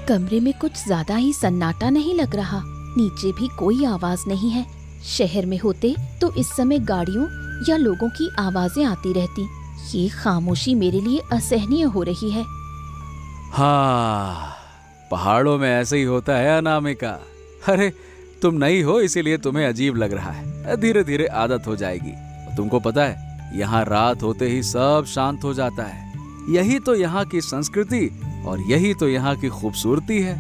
कमरे में कुछ ज्यादा ही सन्नाटा नहीं लग रहा? नीचे भी कोई आवाज नहीं है। शहर में होते तो इस समय गाड़ियों या लोगों की आवाजें आती रहती। ये खामोशी मेरे लिए असहनीय हो रही है। हाँ, पहाड़ों में ऐसे ही होता है अनामिका। अरे तुम नई हो इसीलिए तुम्हें अजीब लग रहा है, धीरे धीरे आदत हो जाएगी। तुमको पता है यहाँ रात होते ही सब शांत हो जाता है। यही तो यहाँ की संस्कृति और यही तो यहाँ की खूबसूरती है।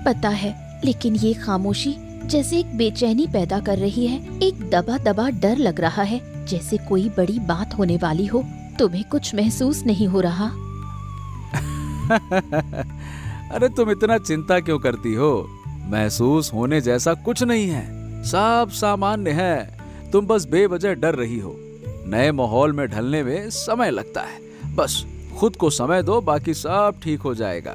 पता है, लेकिन ये खामोशी जैसे एक बेचैनी पैदा कर रही है। एक दबा दबा डर लग रहा है, जैसे कोई बड़ी बात होने वाली हो। तुम्हें कुछ महसूस नहीं हो रहा? अरे तुम इतना चिंता क्यों करती हो? महसूस होने जैसा कुछ नहीं है, सब सामान्य है। तुम बस बेवजह डर रही हो। नए माहौल में ढलने में समय लगता है, बस खुद को समय दो, बाकी सब ठीक हो जाएगा।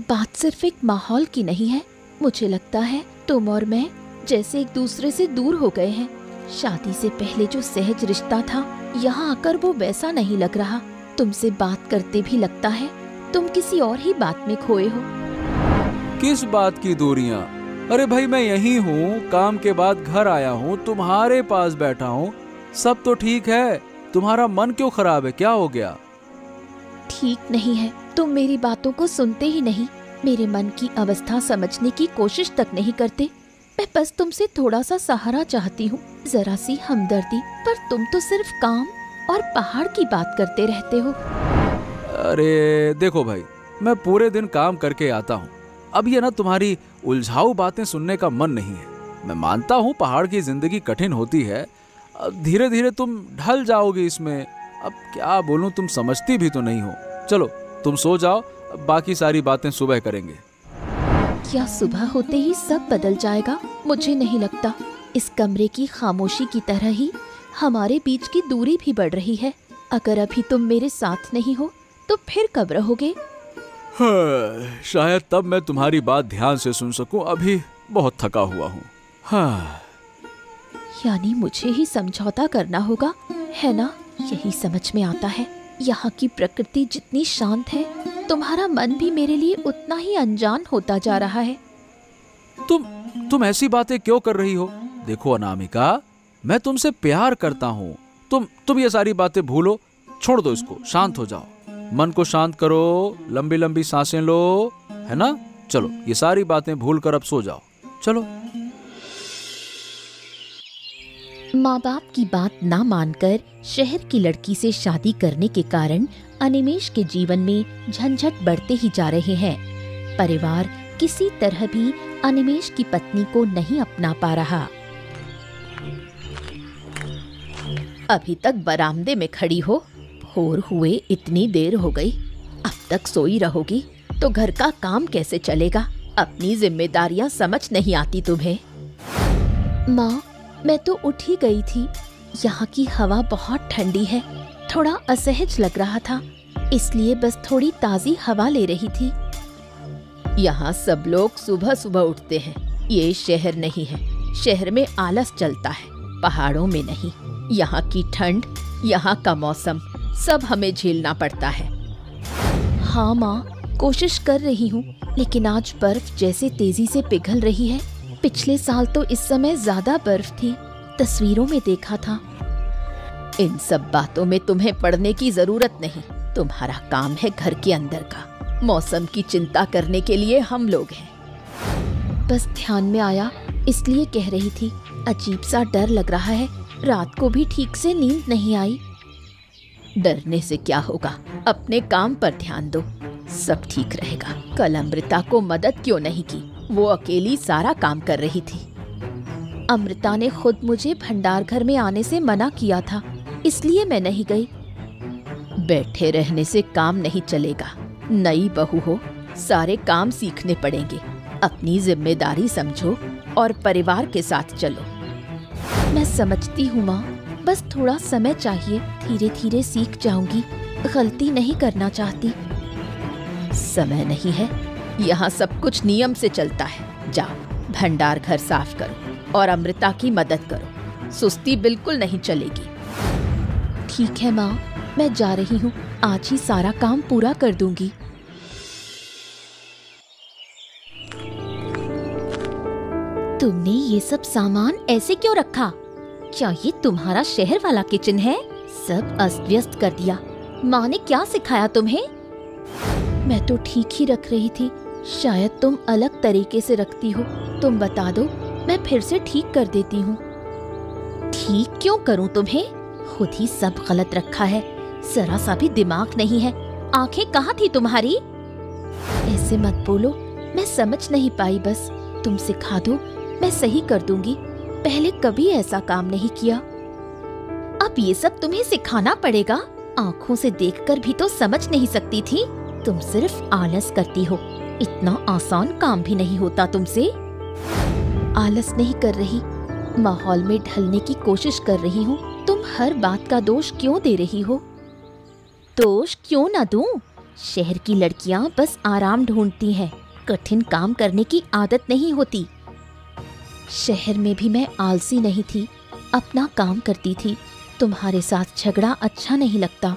बात सिर्फ एक माहौल की नहीं है। मुझे लगता है तुम और मैं जैसे एक दूसरे से दूर हो गए हैं। शादी से पहले जो सहज रिश्ता था, यहाँ आकर वो वैसा नहीं लग रहा। तुमसे बात करते भी लगता है तुम किसी और ही बात में खोए हो। किस बात की दूरियां? अरे भाई मैं यही हूँ, काम के बाद घर आया हूँ, तुम्हारे पास बैठा हूँ, सब तो ठीक है। तुम्हारा मन क्यों खराब है? क्या हो गया? ठीक नहीं है, तुम मेरी बातों को सुनते ही नहीं। मेरे मन की अवस्था समझने की कोशिश तक नहीं करते। मैं बस तुमसे थोड़ा सा सहारा चाहती हूँ, जरा सी हमदर्दी। पर तुम तो सिर्फ काम और पहाड़ की बात करते रहते हो। अरे देखो भाई, मैं पूरे दिन काम करके आता हूँ। अब ये ना तुम्हारी उलझाऊ बातें सुनने का मन नहीं है। मैं मानता हूँ पहाड़ की जिंदगी कठिन होती है, धीरे धीरे तुम ढल जाओगी इसमें। अब क्या बोलूं, तुम समझती भी तो नहीं हो। चलो तुम सो जाओ, बाकी सारी बातें सुबह करेंगे। क्या सुबह होते ही सब बदल जाएगा? मुझे नहीं लगता। इस कमरे की खामोशी की तरह ही हमारे बीच की दूरी भी बढ़ रही है। अगर अभी तुम मेरे साथ नहीं हो तो फिर कब रहोगे? हाँ, शायद तब मैं तुम्हारी बात ध्यान से सुन सकूं। अभी बहुत थका हुआ हूँ। हाँ। यानी मुझे ही समझौता करना होगा, है ना? यही समझ में आता है। यहाँ की प्रकृति जितनी शांत है, तुम्हारा मन भी मेरे लिए उतना ही अनजान होता जा रहा है। तुम ऐसी बातें क्यों कर रही हो? देखो अनामिका, मैं तुमसे प्यार करता हूँ। तुम ये सारी बातें भूलो, छोड़ दो इसको, शांत हो जाओ। मन को शांत करो, लंबी लंबी सांसें लो, है ना? चलो ये सारी बातें भूलकर अब सो जाओ। चलो। माँ बाप की बात ना मानकर शहर की लड़की से शादी करने के कारण अनिमेष के जीवन में झंझट बढ़ते ही जा रहे हैं। परिवार किसी तरह भी अनिमेष की पत्नी को नहीं अपना पा रहा। अभी तक बरामदे में खड़ी हो, भोर हुए इतनी देर हो गई। अब तक सोई रहोगी तो घर का काम कैसे चलेगा? अपनी जिम्मेदारियां समझ नहीं आती तुम्हें? माँ, मैं तो उठ ही गई थी। यहाँ की हवा बहुत ठंडी है, थोड़ा असहज लग रहा था, इसलिए बस थोड़ी ताज़ी हवा ले रही थी। यहाँ सब लोग सुबह सुबह उठते हैं। ये शहर नहीं है, शहर में आलस चलता है, पहाड़ों में नहीं। यहाँ की ठंड, यहाँ का मौसम, सब हमें झेलना पड़ता है। हाँ माँ, कोशिश कर रही हूँ, लेकिन आज बर्फ जैसे तेजी से पिघल रही है। पिछले साल तो इस समय ज्यादा बर्फ थी, तस्वीरों में देखा था। इन सब बातों में तुम्हें पढ़ने की जरूरत नहीं। तुम्हारा काम है घर के अंदर का। मौसम की चिंता करने के लिए हम लोग हैं। बस ध्यान में आया इसलिए कह रही थी। अजीब सा डर लग रहा है, रात को भी ठीक से नींद नहीं आई। डरने से क्या होगा, अपने काम पर ध्यान दो, सब ठीक रहेगा। कल अमृता को मदद क्यों नहीं की? वो अकेली सारा काम कर रही थी। अमृता ने खुद मुझे भंडार घर में आने से मना किया था, इसलिए मैं नहीं गई। बैठे रहने से काम नहीं चलेगा। नई बहू हो, सारे काम सीखने पड़ेंगे। अपनी जिम्मेदारी समझो और परिवार के साथ चलो। मैं समझती हूँ माँ, बस थोड़ा समय चाहिए, धीरे धीरे सीख जाऊंगी। गलती नहीं करना चाहती। समय नहीं है, यहाँ सब कुछ नियम से चलता है। जाओ भंडार घर साफ करो और अमृता की मदद करो, सुस्ती बिल्कुल नहीं चलेगी। ठीक है माँ, मैं जा रही हूँ, आज ही सारा काम पूरा कर दूंगी। तुमने ये सब सामान ऐसे क्यों रखा? क्या ये तुम्हारा शहर वाला किचन है? सब अस्त व्यस्त कर दिया। माँ ने क्या सिखाया तुम्हें? मैं तो ठीक ही रख रही थी, शायद तुम अलग तरीके से रखती हो। तुम बता दो, मैं फिर से ठीक कर देती हूँ। ठीक क्यों करूँ तुम्हें? खुद ही सब गलत रखा है। जरा सा भी दिमाग नहीं है। आंखें कहाँ थी तुम्हारी? ऐसे मत बोलो, मैं समझ नहीं पाई। बस तुम सिखा दो, मैं सही कर दूंगी। पहले कभी ऐसा काम नहीं किया। अब ये सब तुम्हें सिखाना पड़ेगा? आँखों से देखकर भी तो समझ नहीं सकती थी। तुम सिर्फ आलस करती हो। इतना आसान काम भी नहीं होता तुमसे। आलस नहीं कर रही, माहौल में ढलने की कोशिश कर रही हूँ। तुम हर बात का दोष क्यों दे रही हो? दोष क्यों ना दूं? शहर की लड़कियां बस आराम ढूंढती हैं, कठिन काम करने की आदत नहीं होती। शहर में भी मैं आलसी नहीं थी, अपना काम करती थी। तुम्हारे साथ झगड़ा अच्छा नहीं लगता।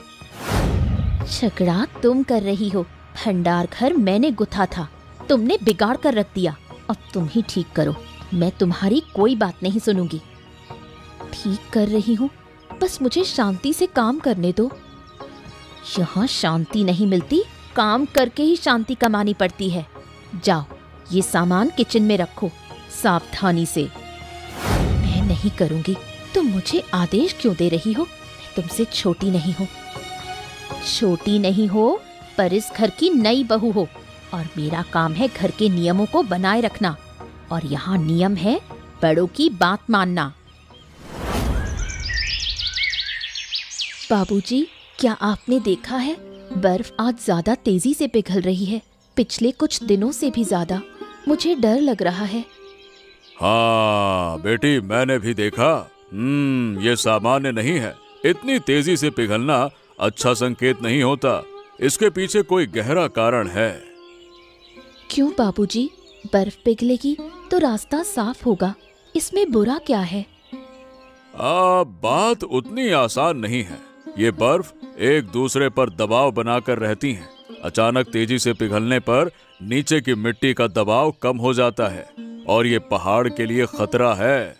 झगड़ा तुम कर रही हो। भंडार घर मैंने गुथा था, तुमने बिगाड़ कर रख दिया। अब तुम ही ठीक करो, मैं तुम्हारी कोई बात नहीं सुनूंगी। ठीक कर रही हूँ, बस मुझे शांति से काम करने दो। यहाँ शांति नहीं मिलती, काम करके ही शांति कमानी पड़ती है। जाओ, ये सामान किचन में रखो, सावधानी से। मैं नहीं करूँगी। तुम मुझे आदेश क्यों दे रही हो? मैं तुमसे छोटी नहीं हूँ। छोटी नहीं हो, पर इस घर की नई बहू हो, और मेरा काम है घर के नियमों को बनाए रखना। और यहाँ नियम है बड़ों की बात मानना। बाबूजी, क्या आपने देखा है? बर्फ आज ज्यादा तेजी से पिघल रही है, पिछले कुछ दिनों से भी ज्यादा। मुझे डर लग रहा है। हाँ बेटी, मैंने भी देखा। ये सामान्य नहीं है। इतनी तेजी से पिघलना अच्छा संकेत नहीं होता। इसके पीछे कोई गहरा कारण है। क्यों बाबूजी? बर्फ पिघलेगी तो रास्ता साफ होगा, इसमें बुरा क्या है? बात उतनी आसान नहीं है। ये बर्फ एक दूसरे पर दबाव बनाकर रहती हैं। अचानक तेजी से पिघलने पर नीचे की मिट्टी का दबाव कम हो जाता है, और ये पहाड़ के लिए खतरा है।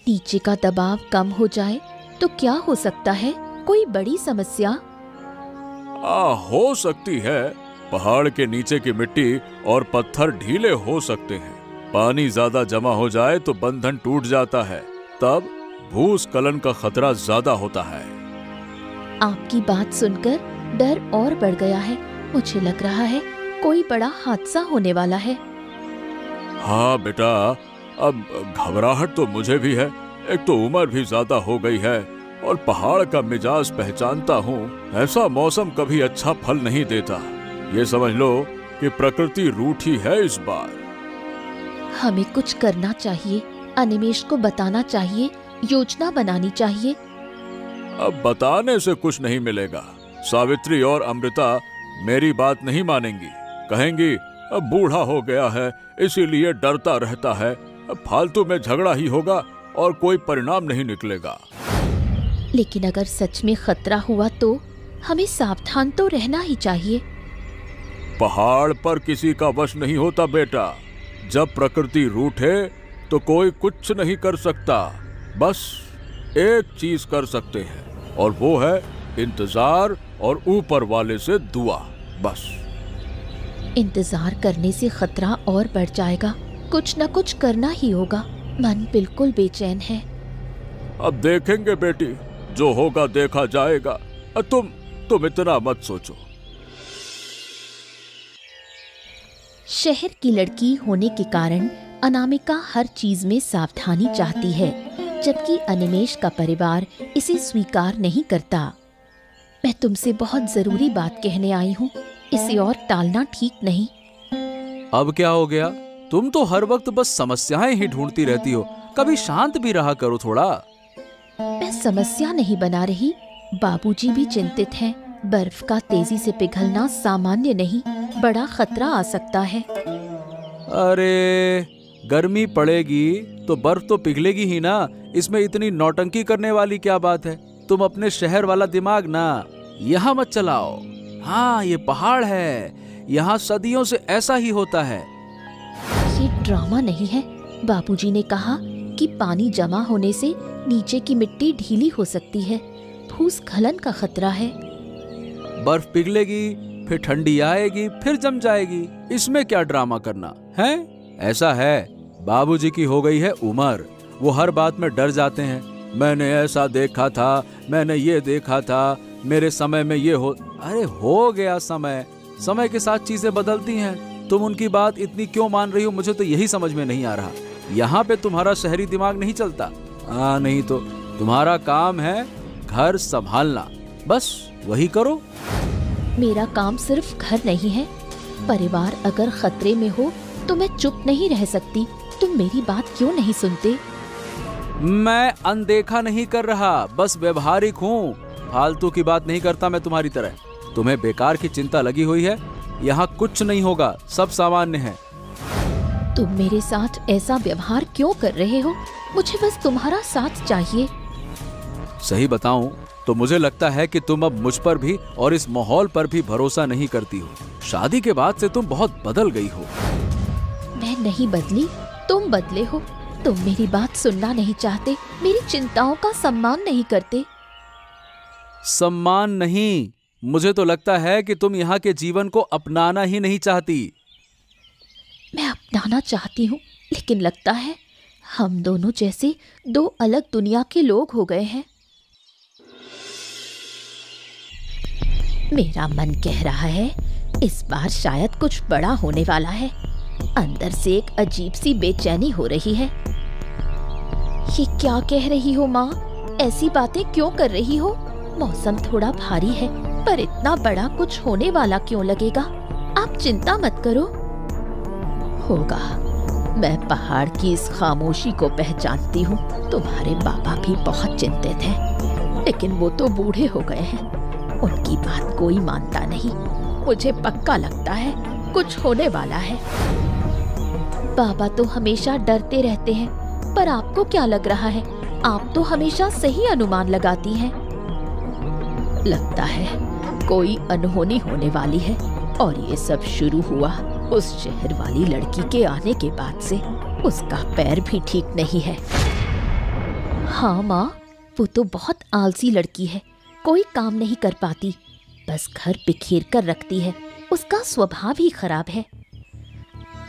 नीचे का दबाव कम हो जाए तो क्या हो सकता है? कोई बड़ी समस्या? हो सकती है। पहाड़ के नीचे की मिट्टी और पत्थर ढीले हो सकते हैं। पानी ज्यादा जमा हो जाए तो बंधन टूट जाता है, तब भूस्खलन का खतरा ज्यादा होता है। आपकी बात सुनकर डर और बढ़ गया है। मुझे लग रहा है कोई बड़ा हादसा होने वाला है। हाँ बेटा, अब घबराहट तो मुझे भी है। एक तो उम्र भी ज्यादा हो गई है, और पहाड़ का मिजाज पहचानता हूँ। ऐसा मौसम कभी अच्छा फल नहीं देता। ये समझ लो कि प्रकृति रूठी है इस बार। हमें कुछ करना चाहिए, अनिमेष को बताना चाहिए, योजना बनानी चाहिए। अब बताने से कुछ नहीं मिलेगा। सावित्री और अमृता मेरी बात नहीं मानेंगी। कहेंगी अब बूढ़ा हो गया है, इसीलिए डरता रहता है। अब फालतू में झगड़ा ही होगा और कोई परिणाम नहीं निकलेगा। लेकिन अगर सच में खतरा हुआ तो हमें सावधान तो रहना ही चाहिए। पहाड़ पर किसी का वश नहीं होता बेटा। जब प्रकृति रूठे तो कोई कुछ नहीं कर सकता। बस एक चीज कर सकते हैं, और वो है इंतजार और ऊपर वाले से दुआ। बस इंतजार करने से खतरा और बढ़ जाएगा। कुछ न कुछ करना ही होगा। मन बिल्कुल बेचैन है। अब देखेंगे बेटी, जो होगा देखा जाएगा। तुम इतना मत सोचो। शहर की लड़की होने के कारण अनामिका हर चीज में सावधानी चाहती है, जबकि अनिमेष का परिवार इसे स्वीकार नहीं करता। मैं तुमसे बहुत जरूरी बात कहने आई हूँ, इसे और टालना ठीक नहीं। अब क्या हो गया? तुम तो हर वक्त बस समस्याएं ही ढूंढती रहती हो। कभी शांत भी रहा करो थोड़ा। मैं समस्या नहीं बना रही, बाबूजी भी चिंतित हैं। बर्फ का तेजी से पिघलना सामान्य नहीं, बड़ा खतरा आ सकता है। अरे गर्मी पड़ेगी तो बर्फ तो पिघलेगी ही ना। इसमें इतनी नौटंकी करने वाली क्या बात है? तुम अपने शहर वाला दिमाग ना यहाँ मत चलाओ। हाँ, ये पहाड़ है, यहाँ सदियों से ऐसा ही होता है। ये ड्रामा नहीं है, बाबूजी ने कहा कि पानी जमा होने से नीचे की मिट्टी ढीली हो सकती है, भूस्खलन का खतरा है। बर्फ पिघलेगी, फिर ठंडी आएगी, फिर जम जाएगी। इसमें क्या ड्रामा करना है? ऐसा है, बाबूजी की हो गई है उम्र, वो हर बात में डर जाते हैं। मैंने ऐसा देखा था, मैंने ये देखा था, मेरे समय में ये हो। अरे हो गया समय, समय के साथ चीजें बदलती हैं। तुम उनकी बात इतनी क्यों मान रही हो, मुझे तो यही समझ में नहीं आ रहा। यहाँ पे तुम्हारा शहरी दिमाग नहीं चलता। नहीं तो तुम्हारा काम है घर संभालना, बस वही करो। मेरा काम सिर्फ घर नहीं है, परिवार अगर खतरे में हो तो मैं चुप नहीं रह सकती। तुम मेरी बात क्यों नहीं सुनते? मैं अनदेखा नहीं कर रहा, बस व्यवहारिक हूँ। फालतू की बात नहीं करता मैं तुम्हारी तरह। तुम्हें बेकार की चिंता लगी हुई है। यहाँ कुछ नहीं होगा, सब सामान्य है। तुम मेरे साथ ऐसा व्यवहार क्यों कर रहे हो? मुझे बस तुम्हारा साथ चाहिए। सही बताऊं तो मुझे लगता है कि तुम अब मुझ पर भी और इस माहौल पर भी भरोसा नहीं करती हो। शादी के बाद से तुम बहुत बदल गई हो। मैं नहीं बदली, तुम बदले हो। तुम मेरी बात सुनना नहीं चाहते, मेरी चिंताओं का सम्मान नहीं करते। सम्मान नहीं, मुझे तो लगता है कि तुम यहाँ के जीवन को अपनाना ही नहीं चाहती। मैं अपनाना चाहती हूँ, लेकिन लगता है हम दोनों जैसे दो अलग दुनिया के लोग हो गए हैं। मेरा मन कह रहा है इस बार शायद कुछ बड़ा होने वाला है। अंदर से एक अजीब सी बेचैनी हो रही है। ये क्या कह रही हो माँ? ऐसी बातें क्यों कर रही हो? मौसम थोड़ा भारी है, पर इतना बड़ा कुछ होने वाला क्यों लगेगा? आप चिंता मत करो। होगा, मैं पहाड़ की इस खामोशी को पहचानती हूँ। तुम्हारे बाबा भी बहुत चिंतित हैं, लेकिन वो तो बूढ़े हो गए हैं, उनकी बात कोई मानता नहीं। मुझे पक्का लगता है कुछ होने वाला है। बाबा तो हमेशा डरते रहते हैं, पर आपको क्या लग रहा है? आप तो हमेशा सही अनुमान लगाती हैं। लगता है कोई अनहोनी होने वाली है, और ये सब शुरू हुआ उस शहर वाली लड़की के आने के बाद से। उसका पैर भी ठीक नहीं है। हाँ माँ, वो तो बहुत आलसी लड़की है, कोई काम नहीं कर पाती, बस घर बिखेर कर रखती है। उसका स्वभाव ही खराब है।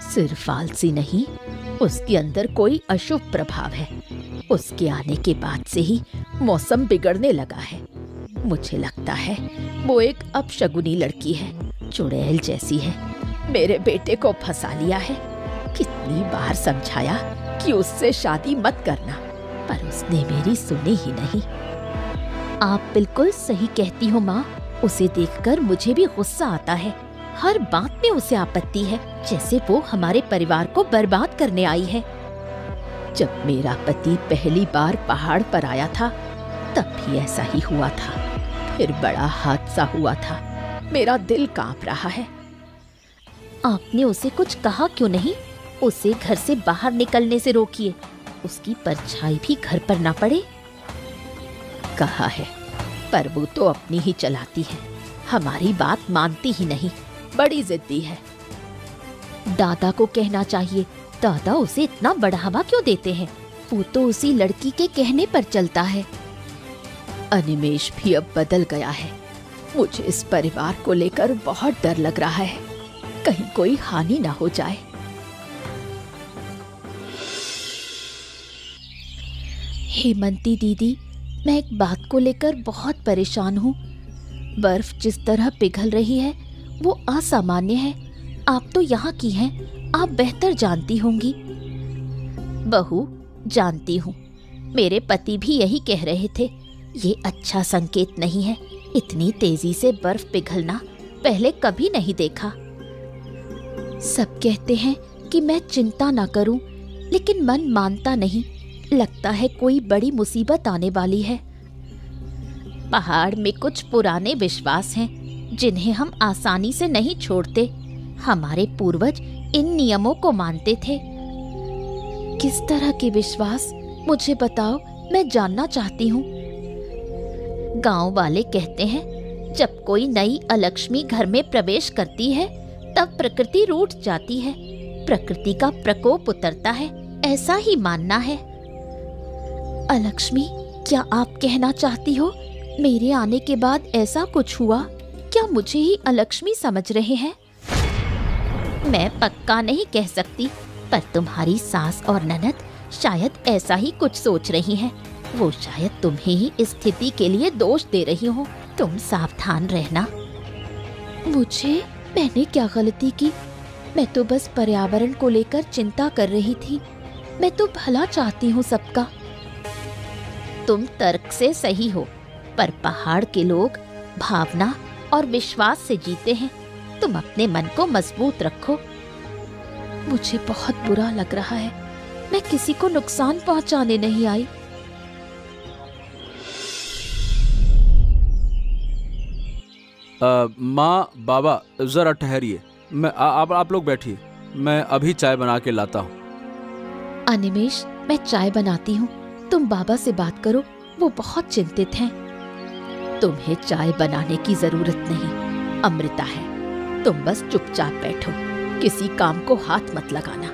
सिर्फ आलसी नहीं, उसके अंदर कोई अशुभ प्रभाव है। उसके आने के बाद से ही मौसम बिगड़ने लगा है। मुझे लगता है वो एक अपशगुनी लड़की है, चुड़ैल जैसी है। मेरे बेटे को फंसा लिया है। कितनी बार समझाया कि उससे शादी मत करना, पर उसने मेरी सुनी ही नहीं। आप बिल्कुल सही कहती हो माँ। उसे देखकर मुझे भी गुस्सा आता है। हर बात में उसे आपत्ति है, जैसे वो हमारे परिवार को बर्बाद करने आई है। जब मेरा पति पहली बार पहाड़ पर आया था, तब भी ऐसा ही हुआ था। फिर बड़ा हादसा हुआ था। मेरा दिल कांप रहा है। आपने उसे कुछ कहा क्यों नहीं? उसे घर से बाहर निकलने से रोकिए, उसकी परछाई भी घर पर ना पड़े। कहा है, पर वो तो अपनी ही चलाती है, हमारी बात मानती ही नहीं, बड़ी जिद्दी है। दादा को कहना चाहिए। दादा उसे इतना बढ़ावा क्यों देते हैं? वो तो उसी लड़की के कहने पर चलता है। अनिमेष भी अब बदल गया है। मुझे इस परिवार को लेकर बहुत डर लग रहा है, कहीं कोई हानि ना हो जाए। हेमंती दीदी, मैं एक बात को लेकर बहुत परेशान हूँ। बर्फ जिस तरह पिघल रही है वो असामान्य है। आप तो यहाँ की हैं, आप बेहतर जानती होंगी। बहू, जानती हूँ। मेरे पति भी यही कह रहे थे। ये अच्छा संकेत नहीं है। इतनी तेजी से बर्फ पिघलना पहले कभी नहीं देखा। सब कहते हैं कि मैं चिंता ना करूं, लेकिन मन मानता नहीं। लगता है कोई बड़ी मुसीबत आने वाली है। पहाड़ में कुछ पुराने विश्वास हैं जिन्हें हम आसानी से नहीं छोड़ते। हमारे पूर्वज इन नियमों को मानते थे। किस तरह के विश्वास? मुझे बताओ, मैं जानना चाहती हूँ। गांव वाले कहते हैं जब कोई नई अलक्ष्मी घर में प्रवेश करती है तब प्रकृति रूठ जाती है, प्रकृति का प्रकोप उतरता है ऐसा ही मानना है। अलक्ष्मी, क्या आप कहना चाहती हो मेरे आने के बाद ऐसा कुछ हुआ? क्या मुझे ही अलक्ष्मी समझ रहे हैं? मैं पक्का नहीं कह सकती, पर तुम्हारी सास और ननद शायद ऐसा ही कुछ सोच रही हैं। वो शायद तुम्हें ही इस स्थिति के लिए दोष दे रही हो। तुम सावधान रहना। मैंने क्या गलती की? मैं तो बस पर्यावरण को लेकर चिंता कर रही थी। मैं तो भला चाहती हूँ सबका। तुम तर्क से सही हो, पर पहाड़ के लोग भावना और विश्वास से जीते हैं। तुम अपने मन को मजबूत रखो। मुझे बहुत बुरा लग रहा है। मैं किसी को नुकसान पहुंचाने नहीं आई। माँ, बाबा, जरा ठहरिए। मैं आप लोग बैठिए, मैं अभी चाय बना के लाता हूँ। अनिमेष, मैं चाय बनाती हूँ, तुम बाबा से बात करो, वो बहुत चिंतित हैं। तुम्हें चाय बनाने की जरूरत नहीं, अमृता है। तुम बस चुपचाप बैठो, किसी काम को हाथ मत लगाना।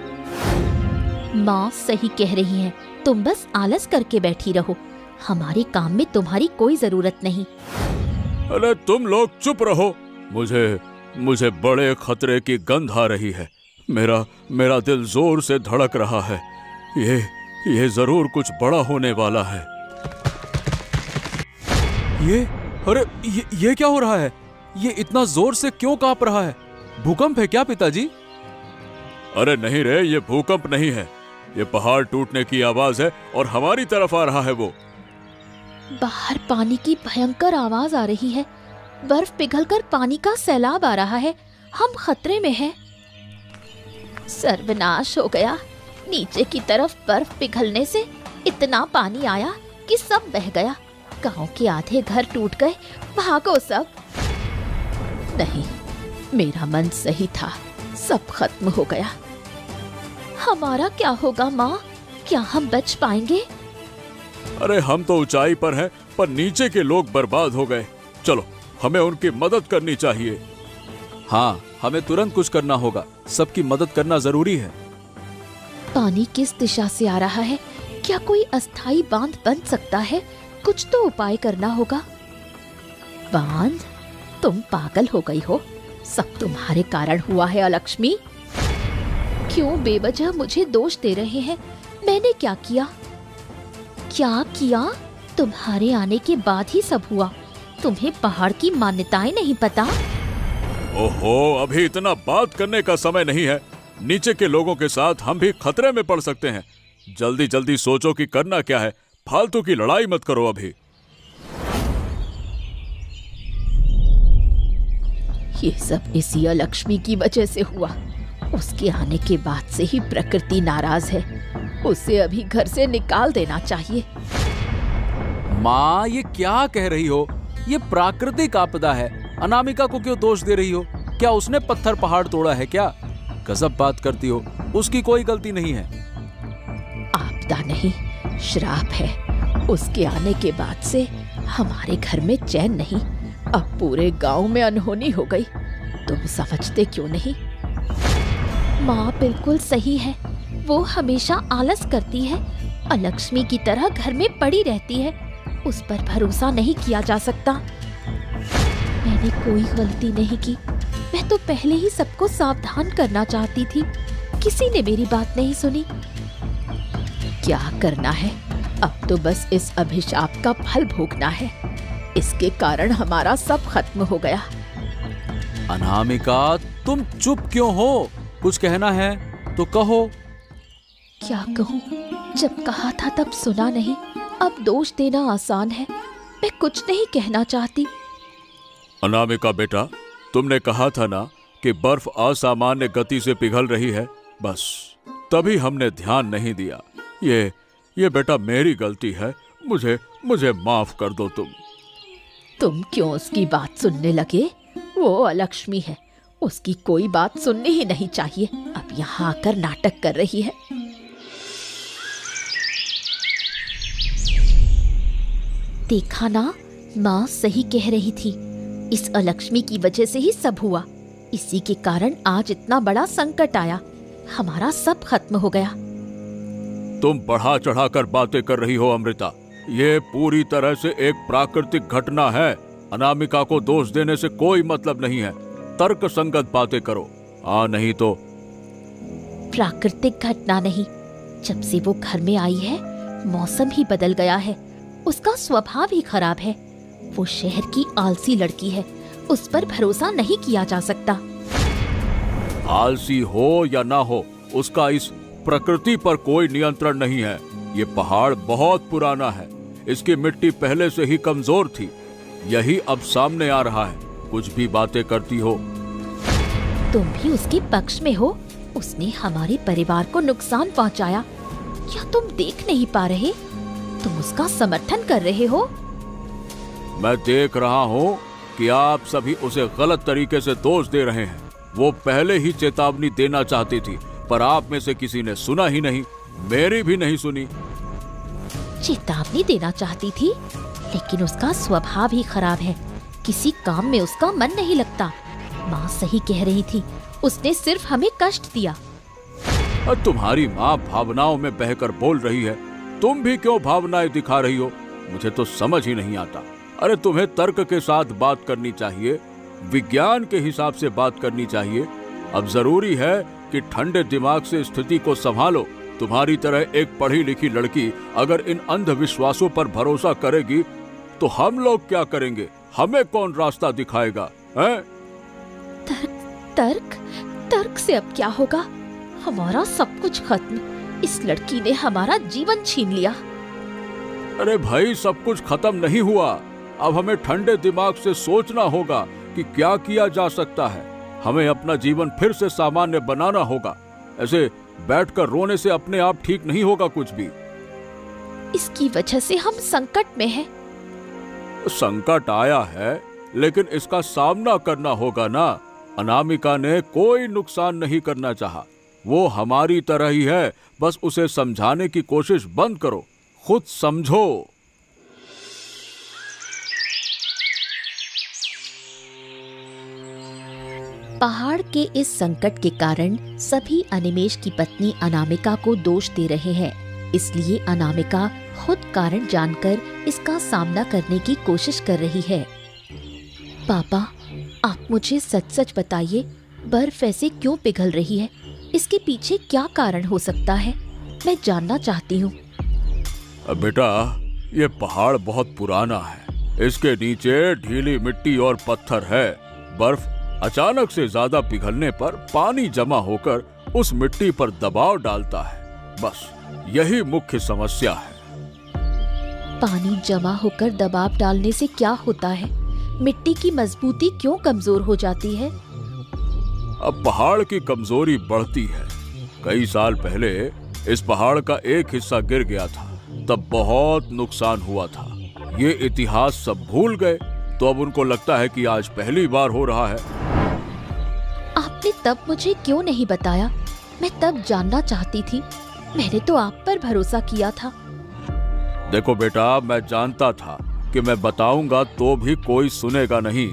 माँ सही कह रही हैं, तुम बस आलस करके बैठी रहो। हमारे काम में तुम्हारी कोई जरूरत नहीं। अरे तुम लोग चुप रहो। मुझे बड़े खतरे की गंध आ रही है। मेरा दिल जोर से धड़क रहा है। ये जरूर कुछ बड़ा होने वाला है। ये क्या हो रहा है? ये इतना जोर से क्यों कांप रहा है? भूकंप है क्या पिताजी? अरे नहीं रे, ये भूकंप नहीं है। ये पहाड़ टूटने की आवाज है और हमारी तरफ आ रहा है वो। बाहर पानी की भयंकर आवाज आ रही है। बर्फ पिघलकर पानी का सैलाब आ रहा है। हम खतरे में हैं। सर्वनाश हो गया। नीचे की तरफ बर्फ पिघलने से इतना पानी आया कि सब बह गया। गांव के आधे घर टूट गए। भागो सब। नहीं, मेरा मन सही था। सब खत्म हो गया। हमारा क्या होगा माँ? क्या हम बच पाएंगे? अरे हम तो ऊंचाई पर हैं, पर नीचे के लोग बर्बाद हो गए। चलो, हमें उनकी मदद करनी चाहिए। हाँ, हमें तुरंत कुछ करना होगा। सबकी मदद करना जरूरी है। पानी किस दिशा से आ रहा है? क्या कोई अस्थाई बांध बन सकता है? कुछ तो उपाय करना होगा। बांध? तुम पागल हो गई हो। सब तुम्हारे कारण हुआ है अलक्ष्मी। क्यों बेवजह मुझे दोष दे रहे हैं? मैंने क्या किया? क्या किया? तुम्हारे आने के बाद ही सब हुआ। तुम्हें पहाड़ की मान्यताएं नहीं पता? ओहो, अभी इतना बात करने का समय नहीं है। नीचे के लोगों के साथ हम भी खतरे में पड़ सकते हैं। जल्दी जल्दी सोचो कि करना क्या है। फालतू की लड़ाई मत करो अभी। ये सब इसी अलक्ष्मी की वजह से हुआ। उसके आने के बाद से ही प्रकृति नाराज है। उसे अभी घर से निकाल देना चाहिए। माँ, ये क्या कह रही हो? ये प्राकृतिक आपदा है। अनामिका को क्यों दोष दे रही हो? क्या उसने पत्थर पहाड़ तोड़ा है क्या? गजब बात करती हो। उसकी कोई गलती नहीं है। आपदा नहीं, श्राप है। उसके आने के बाद से हमारे घर में चैन नहीं। अब पूरे गांव में अनहोनी हो गई। तुम समझते क्यों नहीं? माँ बिल्कुल सही है। वो हमेशा आलस करती है। अलक्ष्मी की तरह घर में पड़ी रहती है। उस पर भरोसा नहीं किया जा सकता। मैंने कोई गलती नहीं की। मैं तो पहले ही सबको सावधान करना चाहती थी। किसी ने मेरी बात नहीं सुनी। क्या करना है? अब तो बस इस अभिशाप का फल भोगना है। इसके कारण हमारा सब खत्म हो गया। अनामिका, तुम चुप क्यों हो? कुछ कहना है तो कहो। क्या कहूँ? जब कहा था तब सुना नहीं। अब दोष देना आसान है। मैं कुछ नहीं कहना चाहती। अनामिका बेटा, तुमने कहा था ना कि बर्फ असामान्य गति से पिघल रही है। बस तभी हमने ध्यान नहीं दिया। ये बेटा मेरी गलती है। मुझे माफ कर दो। तुम क्यों उसकी बात सुनने लगे? वो अलक्ष्मी है। उसकी कोई बात सुननी ही नहीं चाहिए। अब यहाँ आकर नाटक कर रही है। देखा ना, माँ सही कह रही थी। इस अलक्ष्मी की वजह से ही सब हुआ। इसी के कारण आज इतना बड़ा संकट आया। हमारा सब खत्म हो गया। तुम बढ़ा चढ़ाकर बातें कर रही हो अमृता। ये पूरी तरह से एक प्राकृतिक घटना है। अनामिका को दोष देने से कोई मतलब नहीं है। तर्क संगत बातें करो। नहीं तो। प्राकृतिक घटना नहीं, जब से वो घर में आई है मौसम ही बदल गया है। उसका स्वभाव ही खराब है। वो शहर की आलसी लड़की है, उस पर भरोसा नहीं किया जा सकता। आलसी हो या ना हो, उसका इस प्रकृति पर कोई नियंत्रण नहीं है। ये पहाड़ बहुत पुराना है। इसकी मिट्टी पहले से ही कमजोर थी। यही अब सामने आ रहा है। कुछ भी बातें करती हो। तुम भी उसके पक्ष में हो। उसने हमारे परिवार को नुकसान पहुंचाया। क्या तुम देख नहीं पा रहे? तुम उसका समर्थन कर रहे हो। मैं देख रहा हूँ कि आप सभी उसे गलत तरीके से दोष दे रहे हैं। वो पहले ही चेतावनी देना चाहती थी, पर आप में से किसी ने सुना ही नहीं। मेरी भी नहीं सुनी। चेतावनी देना चाहती थी, लेकिन उसका स्वभाव ही खराब है। किसी काम में उसका मन नहीं लगता। माँ सही कह रही थी, उसने सिर्फ हमें कष्ट दिया। तुम्हारी माँ भावनाओं में बहकर बोल रही है। तुम भी क्यों भावनाएं दिखा रही हो? मुझे तो समझ ही नहीं आता। अरे तुम्हें तर्क के साथ बात करनी चाहिए, विज्ञान के हिसाब से बात करनी चाहिए। अब जरूरी है कि ठंडे दिमाग से स्थिति को संभालो। तुम्हारी तरह एक पढ़ी लिखी लड़की अगर इन अंधविश्वासों पर भरोसा करेगी तो हम लोग क्या करेंगे? हमें कौन रास्ता दिखाएगा? हैं? तर्क से अब क्या होगा? हमारा सब कुछ खत्म। इस लड़की ने हमारा जीवन छीन लिया। अरे भाई, सब कुछ खत्म नहीं हुआ। अब हमें ठंडे दिमाग से सोचना होगा कि क्या किया जा सकता है। हमें अपना जीवन फिर से सामान्य बनाना होगा। ऐसे बैठकर रोने से अपने आप ठीक नहीं होगा कुछ भी। इसकी वजह से हम संकट में हैं। संकट आया है, लेकिन इसका सामना करना होगा ना। अनामिका ने कोई नुकसान नहीं करना चाहा। वो हमारी तरह ही है। बस उसे समझाने की कोशिश बंद करो। खुद समझो। पहाड़ के इस संकट के कारण सभी अनिमेष की पत्नी अनामिका को दोष दे रहे हैं। इसलिए अनामिका खुद कारण जानकर इसका सामना करने की कोशिश कर रही है। पापा, आप मुझे सच सच बताइए, बर्फ ऐसे क्यों पिघल रही है? इसके पीछे क्या कारण हो सकता है? मैं जानना चाहती हूँ। बेटा, ये पहाड़ बहुत पुराना है। इसके नीचे ढीली मिट्टी और पत्थर है। बर्फ अचानक से ज्यादा पिघलने पर पानी जमा होकर उस मिट्टी पर दबाव डालता है। बस यही मुख्य समस्या है। पानी जमा होकर दबाव डालने से क्या होता है? मिट्टी की मजबूती क्यों कमजोर हो जाती है? अब पहाड़ की कमजोरी बढ़ती है। कई साल पहले इस पहाड़ का एक हिस्सा गिर गया था, तब बहुत नुकसान हुआ था। ये इतिहास सब भूल गए, तो अब उनको लगता है कि आज पहली बार हो रहा है। आपने तब मुझे क्यों नहीं बताया? मैं तब जानना चाहती थी। मैंने तो आप पर भरोसा किया था। देखो बेटा, मैं जानता था कि मैं बताऊंगा तो भी कोई सुनेगा नहीं।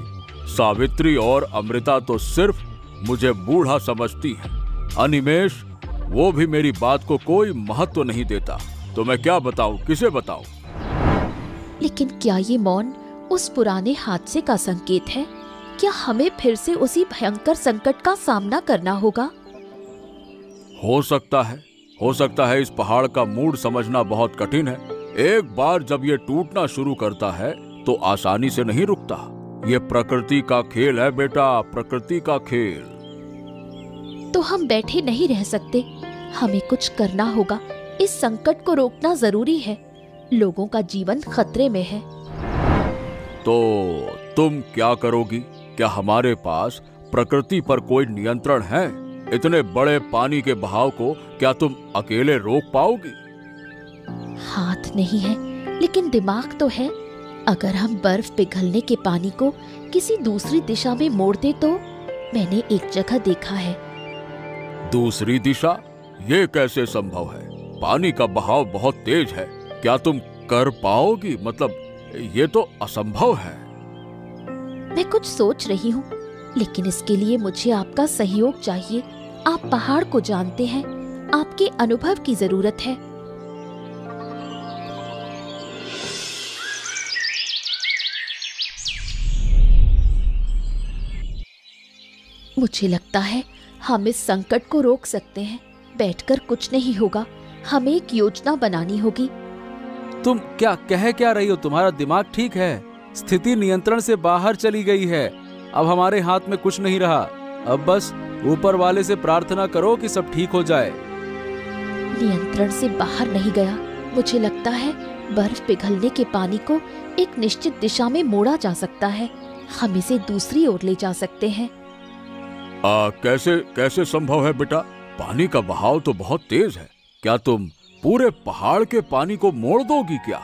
सावित्री और अमृता तो सिर्फ मुझे बूढ़ा समझती हैं। अनिमेष, वो भी मेरी बात को कोई महत्व नहीं देता। तो मैं क्या बताऊं, किसे बताऊं? लेकिन क्या ये मौन उस पुराने हादसे का संकेत है? क्या हमें फिर से उसी भयंकर संकट का सामना करना होगा? हो सकता है इस पहाड़ का मूड समझना बहुत कठिन है। एक बार जब ये टूटना शुरू करता है तो आसानी से नहीं रुकता। ये प्रकृति का खेल है बेटा, प्रकृति का खेल। तो हम बैठे नहीं रह सकते। हमें कुछ करना होगा। इस संकट को रोकना जरूरी है। लोगों का जीवन खतरे में है। तो तुम क्या करोगी? क्या हमारे पास प्रकृति पर कोई नियंत्रण है? इतने बड़े पानी के बहाव को क्या तुम अकेले रोक पाओगी? हाथ नहीं है, लेकिन दिमाग तो है। अगर हम बर्फ पिघलने के पानी को किसी दूसरी दिशा में मोड़ दे तो? मैंने एक जगह देखा है। दूसरी दिशा? ये कैसे संभव है? पानी का बहाव बहुत तेज है। क्या तुम कर पाओगी? मतलब ये तो असंभव है। मैं कुछ सोच रही हूँ, लेकिन इसके लिए मुझे आपका सहयोग चाहिए। आप पहाड़ को जानते हैं, आपके अनुभव की जरूरत है। मुझे लगता है हम इस संकट को रोक सकते हैं। बैठकर कुछ नहीं होगा, हमें एक योजना बनानी होगी। तुम क्या रही हो? तुम्हारा दिमाग ठीक है? स्थिति नियंत्रण से बाहर चली गई है। अब हमारे हाथ में कुछ नहीं रहा। अब बस ऊपर वाले से प्रार्थना करो कि सब ठीक हो जाए। नियंत्रण से बाहर नहीं गया। मुझे लगता है बर्फ पिघलने के पानी को एक निश्चित दिशा में मोड़ा जा सकता है। हम इसे दूसरी ओर ले जा सकते हैं। कैसे संभव है बेटा? पानी का बहाव तो बहुत तेज है। क्या तुम पूरे पहाड़ के पानी को मोड़ दोगी क्या?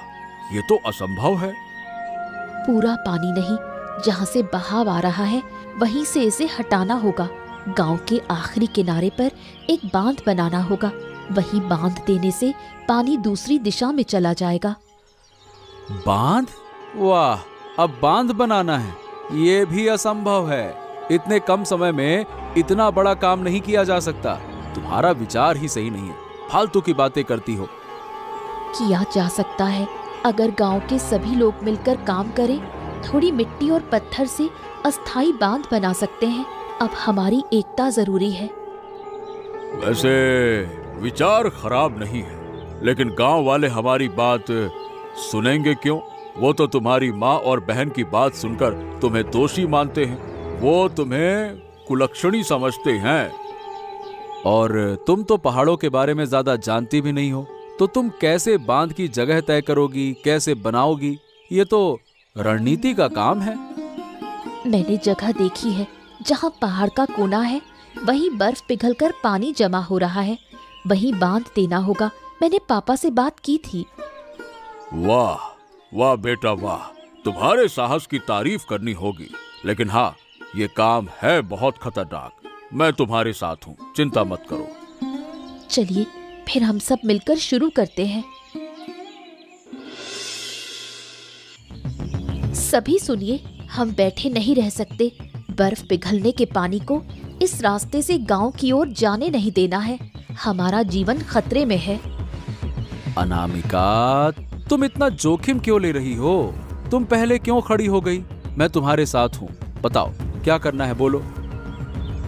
ये तो असंभव है। पूरा पानी नहीं, जहाँ से बहाव आ रहा है वहीं से इसे हटाना होगा। गांव के आखिरी किनारे पर एक बांध बनाना होगा। वहीं बांध देने से पानी दूसरी दिशा में चला जाएगा। बांध? वाह, अब बांध बनाना है? ये भी असंभव है। इतने कम समय में इतना बड़ा काम नहीं किया जा सकता। तुम्हारा विचार ही सही नहीं है, फालतू की बातें करती हो। किया जा सकता है अगर गांव के सभी लोग मिलकर काम करें। थोड़ी मिट्टी और पत्थर से अस्थाई बांध बना सकते हैं। अब हमारी एकता जरूरी है। वैसे विचार खराब नहीं है, लेकिन गांव वाले हमारी बात सुनेंगे क्यों? वो तो तुम्हारी माँ और बहन की बात सुनकर तुम्हें दोषी मानते हैं। वो तुम्हें कुलक्षणी समझते हैं। और तुम तो पहाड़ों के बारे में ज्यादा जानती भी नहीं हो, तो तुम कैसे बांध की जगह तय करोगी, कैसे बनाओगी? ये तो रणनीति का काम है। मैंने जगह देखी है जहाँ पहाड़ का कोना है, वहीं बर्फ पिघलकर पानी जमा हो रहा है। वहीं बांध देना होगा। मैंने पापा से बात की थी। वाह वाह बेटा वाह, तुम्हारे साहस की तारीफ करनी होगी। लेकिन हाँ, ये काम है बहुत खतरनाक। मैं तुम्हारे साथ हूँ, चिंता मत करो। चलिए फिर हम सब मिलकर शुरू करते हैं। सभी सुनिए, हम बैठे नहीं रह सकते। बर्फ पिघलने के पानी को इस रास्ते से गांव की ओर जाने नहीं देना है। हमारा जीवन खतरे में है। अनामिका, तुम इतना जोखिम क्यों ले रही हो? तुम पहले क्यों खड़ी हो गई? मैं तुम्हारे साथ हूँ। बताओ क्या करना है, बोलो।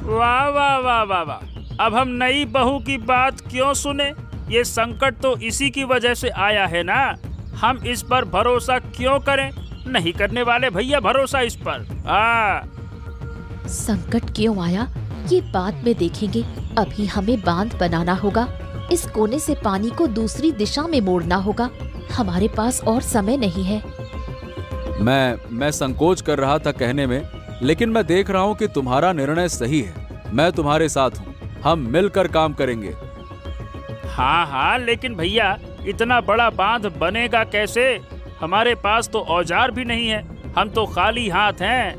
वाह वाह वाह वाह वाह, अब हम नई बहू की बात क्यों सुने? ये संकट तो इसी की वजह से आया है ना। हम इस पर भरोसा क्यों करें? नहीं करने वाले भैया भरोसा इस पर। संकट क्यों आया ये बाद में देखेंगे। अभी हमें बांध बनाना होगा। इस कोने से पानी को दूसरी दिशा में मोड़ना होगा। हमारे पास और समय नहीं है। मैं संकोच कर रहा था कहने में, लेकिन मैं देख रहा हूँ कि तुम्हारा निर्णय सही है। मैं तुम्हारे साथ हूँ। हम मिलकर काम करेंगे। हाँ हाँ, लेकिन भैया इतना बड़ा बांध बनेगा कैसे? हमारे पास तो औजार भी नहीं है। हम तो खाली हाथ हैं।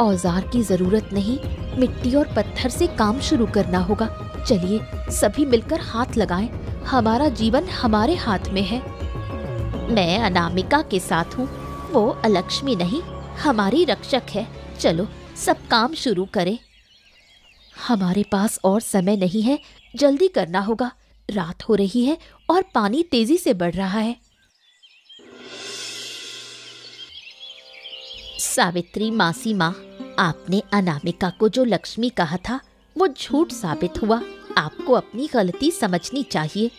औजार की जरूरत नहीं, मिट्टी और पत्थर से काम शुरू करना होगा। चलिए सभी मिलकर हाथ लगाएं। हमारा जीवन हमारे हाथ में है। मैं अनामिका के साथ हूँ। वो अलक्ष्मी नहीं, हमारी रक्षक है। चलो सब काम शुरू करें। हमारे पास और समय नहीं है, जल्दी करना होगा। रात हो रही है और पानी तेजी से बढ़ रहा है। सावित्री मासी माँ, आपने अनामिका को जो लक्ष्मी कहा था वो झूठ साबित हुआ। आपको अपनी गलती समझनी चाहिए।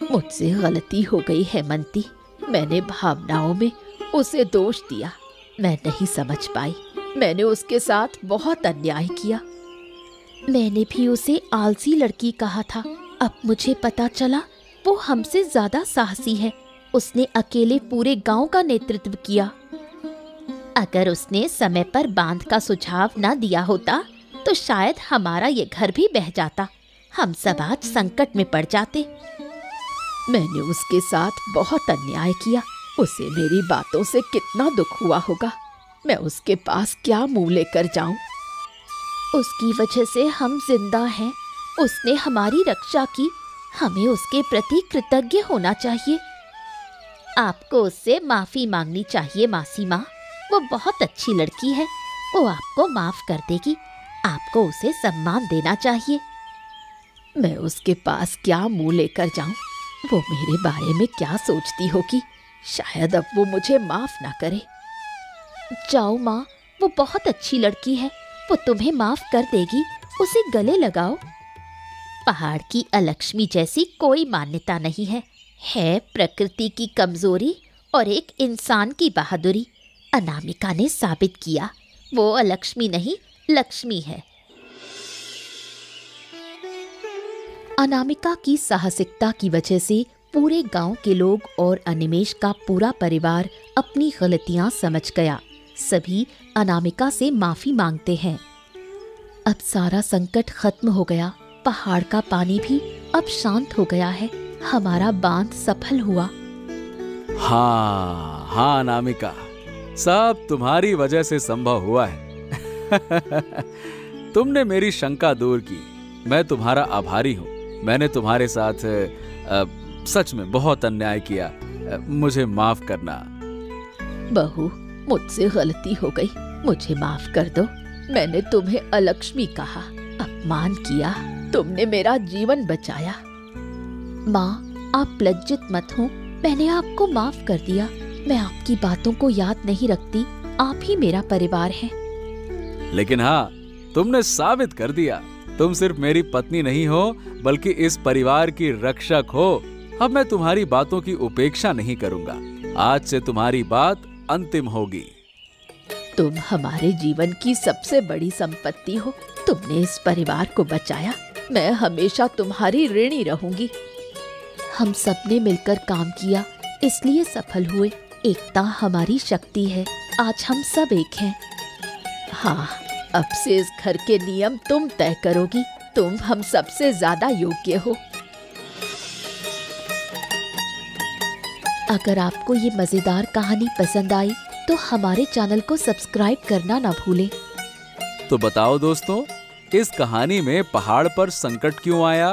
मुझसे गलती हो गई हेमंती। मैंने भावनाओं में उसे दोष दिया। मैं नहीं समझ पाई। मैंने उसके साथ बहुत अन्याय किया। मैंने भी उसे आलसी लड़की कहा था। अब मुझे पता चला वो हमसे ज्यादा साहसी है। उसने अकेले पूरे गांव का नेतृत्व किया। अगर उसने समय पर बांध का सुझाव न दिया होता तो शायद हमारा ये घर भी बह जाता। हम सब आज संकट में पड़ जाते। मैंने उसके साथ बहुत अन्याय किया। उसे मेरी बातों से कितना दुख हुआ होगा। मैं उसके पास क्या मुंह लेकर जाऊं? उसकी वजह से हम जिंदा हैं। उसने हमारी रक्षा की। हमें उसके प्रति कृतज्ञ होना चाहिए। आपको उससे माफी मांगनी चाहिए मासी माँ। वो बहुत अच्छी लड़की है। वो आपको माफ कर देगी। आपको उसे सम्मान देना चाहिए। मैं उसके पास क्या मुंह लेकर जाऊं? वो मेरे बारे में क्या सोचती होगी? शायद अब वो मुझे माफ ना करे। जाओ माँ, वो बहुत अच्छी लड़की है। वो तुम्हें माफ कर देगी, उसे गले लगाओ। पहाड़ की अलक्ष्मी जैसी कोई मान्यता नहीं है प्रकृति की कमजोरी और एक इंसान की बहादुरी। अनामिका ने साबित किया वो अलक्ष्मी नहीं, लक्ष्मी है। अनामिका की साहसिकता की वजह से पूरे गांव के लोग और अनिमेष का पूरा परिवार अपनी गलतियां समझ गया। सभी अनामिका से माफी मांगते हैं। अब सारा संकट खत्म हो गया। पहाड़ का पानी भी अब शांत हो गया है। हमारा बांध सफल हुआ। हाँ हाँ अनामिका, सब तुम्हारी वजह से संभव हुआ है। तुमने मेरी शंका दूर की। मैं तुम्हारा आभारी हूँ। मैंने तुम्हारे साथ सच में बहुत अन्याय किया। मुझे माफ करना। बहू, मुझसे गलती हो गई, मुझे माफ कर दो। मैंने तुम्हें अलक्ष्मी कहा, अपमान किया। तुमने मेरा जीवन बचाया। माँ, आप लज्जित मत हो। मैंने आपको माफ कर दिया। मैं आपकी बातों को याद नहीं रखती। आप ही मेरा परिवार है। लेकिन हाँ, तुमने साबित कर दिया तुम सिर्फ मेरी पत्नी नहीं हो बल्कि इस परिवार की रक्षक हो। अब मैं तुम्हारी बातों की उपेक्षा नहीं करूंगा। आज से तुम्हारी बात अंतिम होगी। तुम हमारे जीवन की सबसे बड़ी संपत्ति हो। तुमने इस परिवार को बचाया। मैं हमेशा तुम्हारी ऋणी रहूंगी। हम सबने मिलकर काम किया, इसलिए सफल हुए। एकता हमारी शक्ति है। आज हम सब एक हैं। हाँ, अब से इस घर के नियम तुम तय करोगी। तुम हम सबसे ज्यादा योग्य हो। अगर आपको ये मजेदार कहानी पसंद आई तो हमारे चैनल को सब्सक्राइब करना ना भूलें। तो बताओ दोस्तों, इस कहानी में पहाड़ पर संकट क्यों आया?